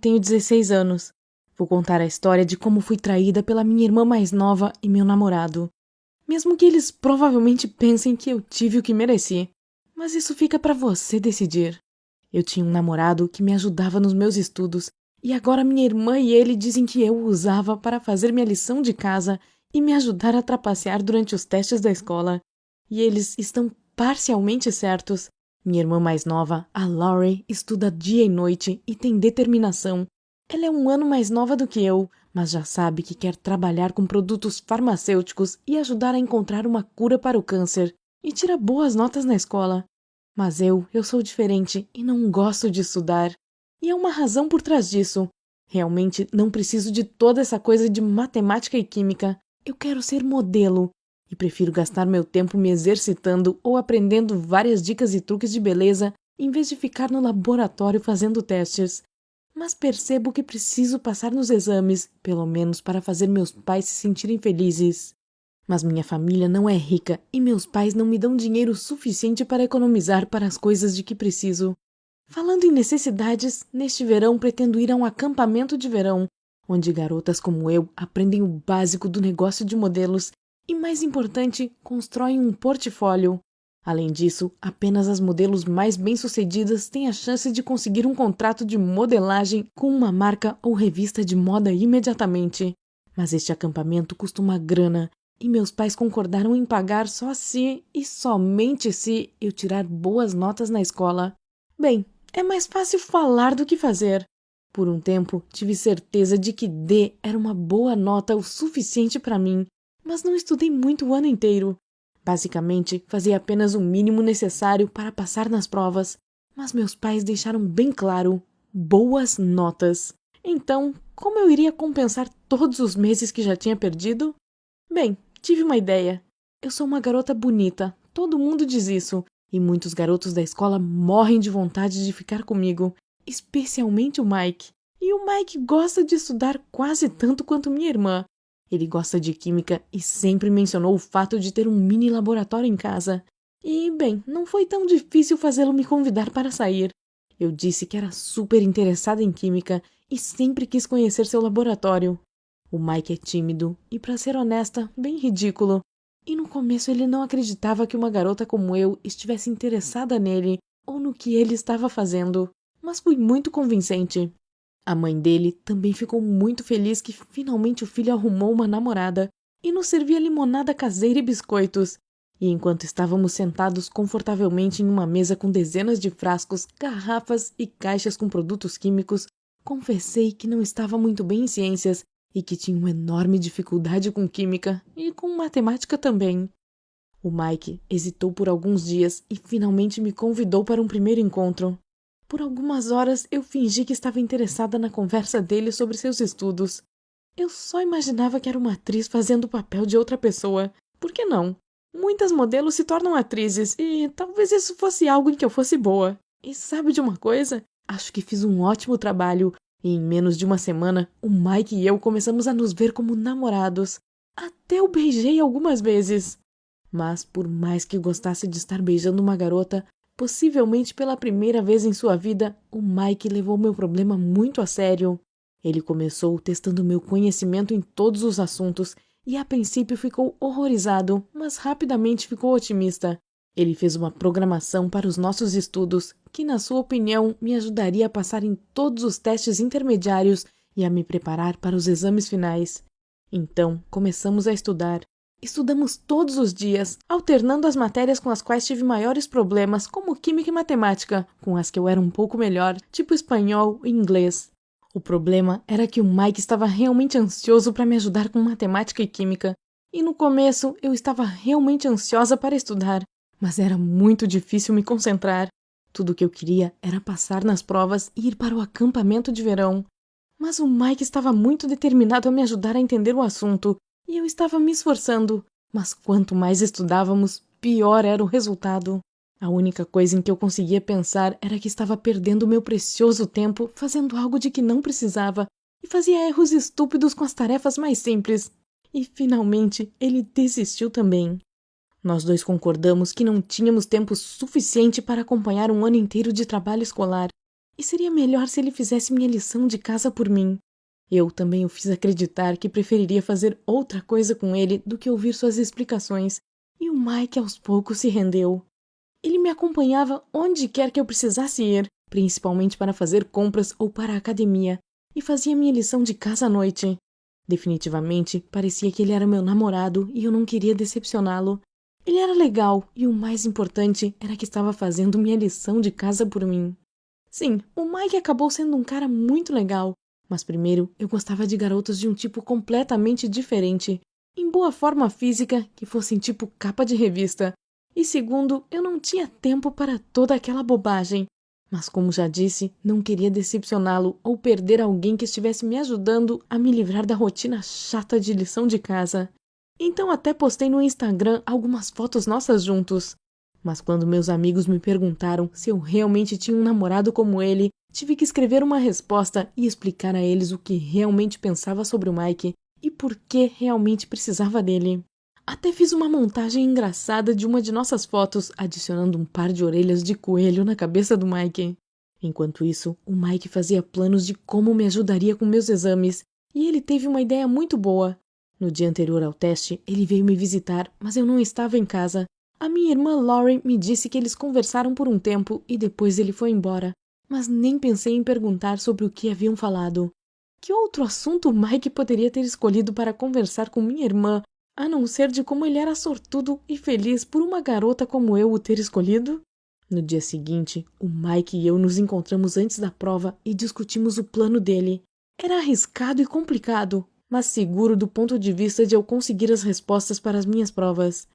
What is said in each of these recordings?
tenho 16 anos. Vou contar a história de como fui traída pela minha irmã mais nova e meu namorado. Mesmo que eles provavelmente pensem que eu tive o que mereci. Mas isso fica pra você decidir. Eu tinha um namorado que me ajudava nos meus estudos e agora minha irmã e ele dizem que eu o usava para fazer minha lição de casa e me ajudar a trapacear durante os testes da escola. E eles estão parcialmente certos. Minha irmã mais nova, a Laurie, estuda dia e noite e tem determinação. Ela é um ano mais nova do que eu, mas já sabe que quer trabalhar com produtos farmacêuticos e ajudar a encontrar uma cura para o câncer, e tira boas notas na escola. Mas eu sou diferente e não gosto de estudar. E há uma razão por trás disso. Realmente não preciso de toda essa coisa de matemática e química. Eu quero ser modelo. E prefiro gastar meu tempo me exercitando ou aprendendo várias dicas e truques de beleza em vez de ficar no laboratório fazendo testes. Mas percebo que preciso passar nos exames, pelo menos para fazer meus pais se sentirem felizes. Mas minha família não é rica e meus pais não me dão dinheiro suficiente para economizar para as coisas de que preciso. Falando em necessidades, neste verão pretendo ir a um acampamento de verão, onde garotas como eu aprendem o básico do negócio de modelos e, mais importante, constroem um portfólio. Além disso, apenas as modelos mais bem-sucedidas têm a chance de conseguir um contrato de modelagem com uma marca ou revista de moda imediatamente. Mas este acampamento custa uma grana, e meus pais concordaram em pagar só se, e somente se, eu tirar boas notas na escola. Bem, é mais fácil falar do que fazer. Por um tempo, tive certeza de que D era uma boa nota o suficiente para mim, mas não estudei muito o ano inteiro. Basicamente, fazia apenas o mínimo necessário para passar nas provas, mas meus pais deixaram bem claro: boas notas. Então, como eu iria compensar todos os meses que já tinha perdido? Bem, tive uma ideia. Eu sou uma garota bonita, todo mundo diz isso, e muitos garotos da escola morrem de vontade de ficar comigo, especialmente o Mike. E o Mike gosta de estudar quase tanto quanto minha irmã. Ele gosta de química e sempre mencionou o fato de ter um mini laboratório em casa. E, bem, não foi tão difícil fazê-lo me convidar para sair. Eu disse que era super interessada em química e sempre quis conhecer seu laboratório. O Mike é tímido e, para ser honesta, bem ridículo. E no começo ele não acreditava que uma garota como eu estivesse interessada nele ou no que ele estava fazendo, mas fui muito convincente. A mãe dele também ficou muito feliz que finalmente o filho arrumou uma namorada e nos servia limonada caseira e biscoitos. E enquanto estávamos sentados confortavelmente em uma mesa com dezenas de frascos, garrafas e caixas com produtos químicos, confessei que não estava muito bem em ciências e que tinha uma enorme dificuldade com química e com matemática também. O Mike hesitou por alguns dias e finalmente me convidou para um primeiro encontro. Por algumas horas eu fingi que estava interessada na conversa dele sobre seus estudos. Eu só imaginava que era uma atriz fazendo o papel de outra pessoa. Por que não? Muitas modelos se tornam atrizes e talvez isso fosse algo em que eu fosse boa. E sabe de uma coisa? Acho que fiz um ótimo trabalho. E em menos de uma semana, o Mike e eu começamos a nos ver como namorados. Até eu beijei algumas vezes. Mas por mais que gostasse de estar beijando uma garota, possivelmente pela primeira vez em sua vida, o Mike levou meu problema muito a sério. Ele começou testando meu conhecimento em todos os assuntos e a princípio ficou horrorizado, mas rapidamente ficou otimista. Ele fez uma programação para os nossos estudos, que na sua opinião me ajudaria a passar em todos os testes intermediários e a me preparar para os exames finais. Então, começamos a estudar. Estudamos todos os dias, alternando as matérias com as quais tive maiores problemas, como química e matemática, com as que eu era um pouco melhor, tipo espanhol e inglês. O problema era que o Mike estava realmente ansioso para me ajudar com matemática e química, e no começo eu estava realmente ansiosa para estudar, mas era muito difícil me concentrar. Tudo o que eu queria era passar nas provas e ir para o acampamento de verão. Mas o Mike estava muito determinado a me ajudar a entender o assunto, e eu estava me esforçando, mas quanto mais estudávamos, pior era o resultado. A única coisa em que eu conseguia pensar era que estava perdendo o meu precioso tempo fazendo algo de que não precisava e fazia erros estúpidos com as tarefas mais simples. E, finalmente, ele desistiu também. Nós dois concordamos que não tínhamos tempo suficiente para acompanhar um ano inteiro de trabalho escolar, e seria melhor se ele fizesse minha lição de casa por mim. Eu também o fiz acreditar que preferiria fazer outra coisa com ele do que ouvir suas explicações, e o Mike aos poucos se rendeu. Ele me acompanhava onde quer que eu precisasse ir, principalmente para fazer compras ou para a academia, e fazia minha lição de casa à noite. Definitivamente, parecia que ele era meu namorado e eu não queria decepcioná-lo. Ele era legal e o mais importante era que estava fazendo minha lição de casa por mim. Sim, o Mike acabou sendo um cara muito legal, mas primeiro eu gostava de garotas de um tipo completamente diferente, em boa forma física, que fossem tipo capa de revista. E segundo, eu não tinha tempo para toda aquela bobagem. Mas como já disse, não queria decepcioná-lo ou perder alguém que estivesse me ajudando a me livrar da rotina chata de lição de casa. Então até postei no Instagram algumas fotos nossas juntos. Mas quando meus amigos me perguntaram se eu realmente tinha um namorado como ele, tive que escrever uma resposta e explicar a eles o que realmente pensava sobre o Mike e por que realmente precisava dele. Até fiz uma montagem engraçada de uma de nossas fotos, adicionando um par de orelhas de coelho na cabeça do Mike. Enquanto isso, o Mike fazia planos de como me ajudaria com meus exames, e ele teve uma ideia muito boa. No dia anterior ao teste, ele veio me visitar, mas eu não estava em casa. A minha irmã Laurie me disse que eles conversaram por um tempo e depois ele foi embora, mas nem pensei em perguntar sobre o que haviam falado. Que outro assunto o Mike poderia ter escolhido para conversar com minha irmã, a não ser de como ele era sortudo e feliz por uma garota como eu o ter escolhido? No dia seguinte, o Mike e eu nos encontramos antes da prova e discutimos o plano dele. Era arriscado e complicado, mas seguro do ponto de vista de eu conseguir as respostas para as minhas provas.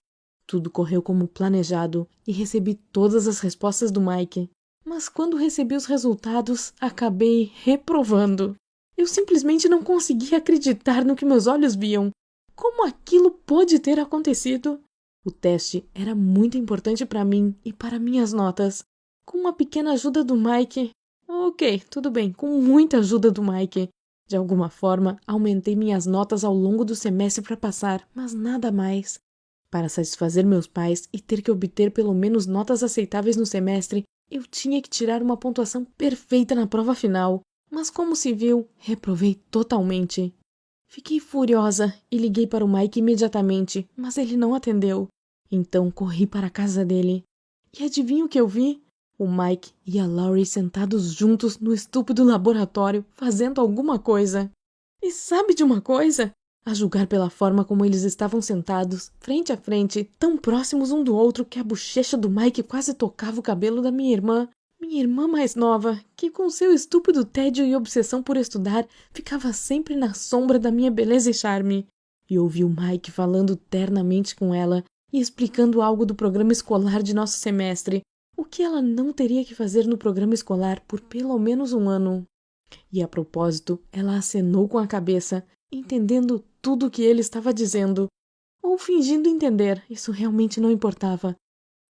Tudo correu como planejado e recebi todas as respostas do Mike. Mas quando recebi os resultados, acabei reprovando. Eu simplesmente não conseguia acreditar no que meus olhos viam. Como aquilo pôde ter acontecido? O teste era muito importante para mim e para minhas notas. Com uma pequena ajuda do Mike... Ok, tudo bem, com muita ajuda do Mike. De alguma forma, aumentei minhas notas ao longo do semestre para passar, mas nada mais. Para satisfazer meus pais e ter que obter pelo menos notas aceitáveis no semestre, eu tinha que tirar uma pontuação perfeita na prova final. Mas como se viu, reprovei totalmente. Fiquei furiosa e liguei para o Mike imediatamente, mas ele não atendeu. Então corri para a casa dele. E adivinha o que eu vi? O Mike e a Laurie sentados juntos no estúpido laboratório, fazendo alguma coisa. E sabe de uma coisa? A julgar pela forma como eles estavam sentados, frente a frente, tão próximos um do outro que a bochecha do Mike quase tocava o cabelo da minha irmã mais nova, que com seu estúpido tédio e obsessão por estudar, ficava sempre na sombra da minha beleza e charme. E ouvi o Mike falando ternamente com ela e explicando algo do programa escolar de nosso semestre, o que ela não teria que fazer no programa escolar por pelo menos um ano. E a propósito, ela acenou com a cabeça, entendendo tudo o que ele estava dizendo, ou fingindo entender, isso realmente não importava.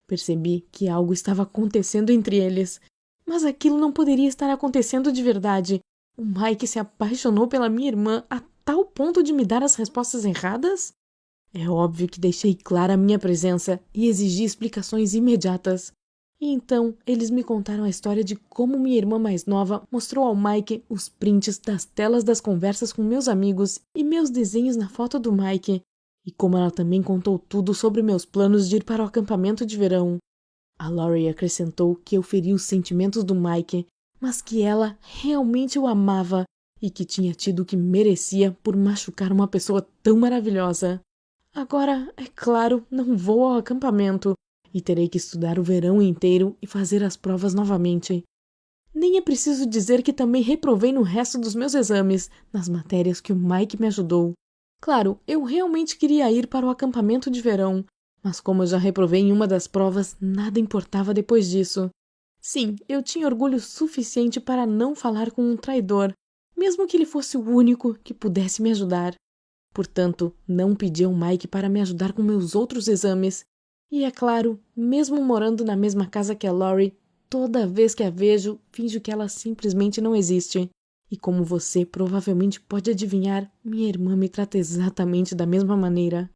Percebi que algo estava acontecendo entre eles, mas aquilo não poderia estar acontecendo de verdade. O Mike se apaixonou pela minha irmã a tal ponto de me dar as respostas erradas? É óbvio que deixei clara a minha presença e exigi explicações imediatas. E então, eles me contaram a história de como minha irmã mais nova mostrou ao Mike os prints das telas das conversas com meus amigos e meus desenhos na foto do Mike, e como ela também contou tudo sobre meus planos de ir para o acampamento de verão. A Laurie acrescentou que eu feri os sentimentos do Mike, mas que ela realmente o amava e que tinha tido o que merecia por machucar uma pessoa tão maravilhosa. Agora, é claro, não vou ao acampamento e terei que estudar o verão inteiro e fazer as provas novamente. Nem é preciso dizer que também reprovei no resto dos meus exames, nas matérias que o Mike me ajudou. Claro, eu realmente queria ir para o acampamento de verão, mas como eu já reprovei em uma das provas, nada importava depois disso. Sim, eu tinha orgulho suficiente para não falar com um traidor, mesmo que ele fosse o único que pudesse me ajudar. Portanto, não pedi ao Mike para me ajudar com meus outros exames. E é claro, mesmo morando na mesma casa que a Laurie, toda vez que a vejo, finjo que ela simplesmente não existe. E como você provavelmente pode adivinhar, minha irmã me trata exatamente da mesma maneira.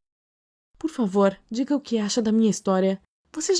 Por favor, diga o que acha da minha história. Você já